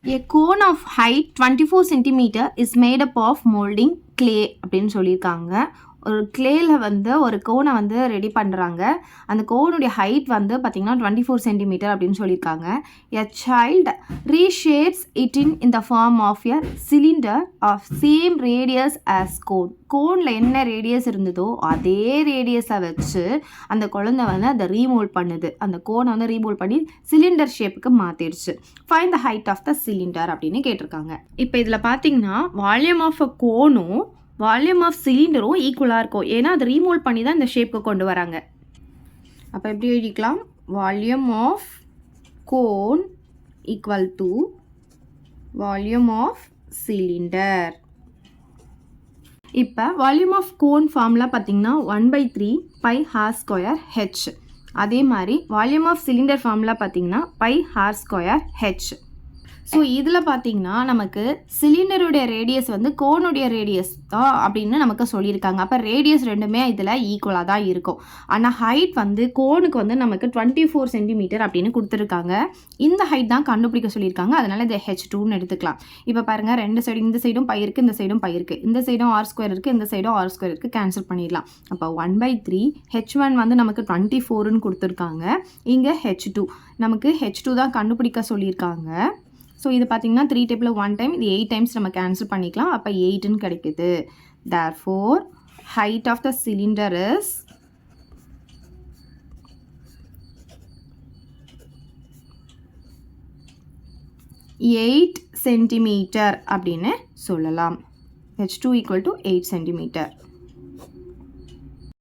A cone of height 24 centimeter is made up of molding clay அப்படின்னு சொல்லியிருக்காங்க. ஒரு கிளேயில் வந்து ஒரு கோனை வந்து ரெடி பண்ணுறாங்க. அந்த கோனுடைய ஹைட் வந்து பார்த்திங்கன்னா 24 சென்டிமீட்டர் அப்படின்னு சொல்லியிருக்காங்க. A child reshapes it in the form of a cylinder of same radius as cone. கோனில் என்ன ரேடியஸ் இருந்ததோ அதே ரேடியஸை வச்சு அந்த குழந்தை வந்து அதை ரீமோல்ட் பண்ணுது. அந்த கோனை வந்து ரீமோல்ட் பண்ணி சிலிண்டர் ஷேப்புக்கு மாற்றிடுச்சு. Find the height of the cylinder அப்படின்னு கேட்டிருக்காங்க. இப்போ இதில் பார்த்தீங்கன்னா வால்யூம் ஆஃப் அ கோனும் வால்யூம் ஆஃப் சிலிண்டரும் ஈக்குவலாக இருக்கும். ஏன்னா அது ரீமோல்ட் பண்ணி தான் இந்த ஷேப்புக்கு கொண்டு வராங்க. அப்போ எப்படி எழுதிக்கலாம்? Volume of cone equal to volume of cylinder. இப்போ வால்யூம் ஆஃப் கோன் ஃபார்முலா பார்த்தீங்கன்னா 1/3 பை ஆர் ஸ்கொயர் ஹெச். அதே மாதிரி வால்யூம் ஆஃப் சிலிண்டர் ஃபார்முலா பார்த்தீங்கன்னா pi R square H. So இதில் பார்த்தீங்கன்னா நமக்கு சிலிண்டருடைய ரேடியஸ் வந்து கோனுடைய ரேடியஸ் தான் அப்படின்னு நமக்கு சொல்லியிருக்காங்க. அப்போ ரேடியஸ் ரெண்டுமே இதில் ஈக்குவலாக தான் இருக்கும். ஆனால் ஹைட் வந்து கோனுக்கு வந்து நமக்கு 24 சென்டிமீட்டர் அப்படின்னு கொடுத்துருக்காங்க. இந்த ஹைட் தான் கண்டுபிடிக்க சொல்லியிருக்காங்க. அதனால் இதை H2ன்னு எடுத்துக்கலாம். இப்போ பாருங்கள், ரெண்டு சைடு, இந்த சைடும் பை இருக்குது, இந்த சைடும் பை இருக்குது, இந்த சைடும் ஆர் ஸ்கொயர் இருக்குது, இந்த சைடும் ஆர் ஸ்கொயர் இருக்குது, கேன்சல் பண்ணிடலாம். அப்போ 1/3 H1 வந்து நமக்கு 24ன்னு கொடுத்துருக்காங்க. இங்கே H2 நமக்கு H2 தான் கண்டுபிடிக்க சொல்லியிருக்காங்க. ஸோ இது பார்த்தீங்கன்னா 3 டைப்பில் 1 டைம், இது 8 டைம்ஸ் நம்ம கேன்சல் பண்ணிக்கலாம். அப்போ 8ன்னு கிடைக்குது. therefore height of the cylinder is 8 centimetre அப்படின்னு சொல்லலாம். H2 = 8 centimetre.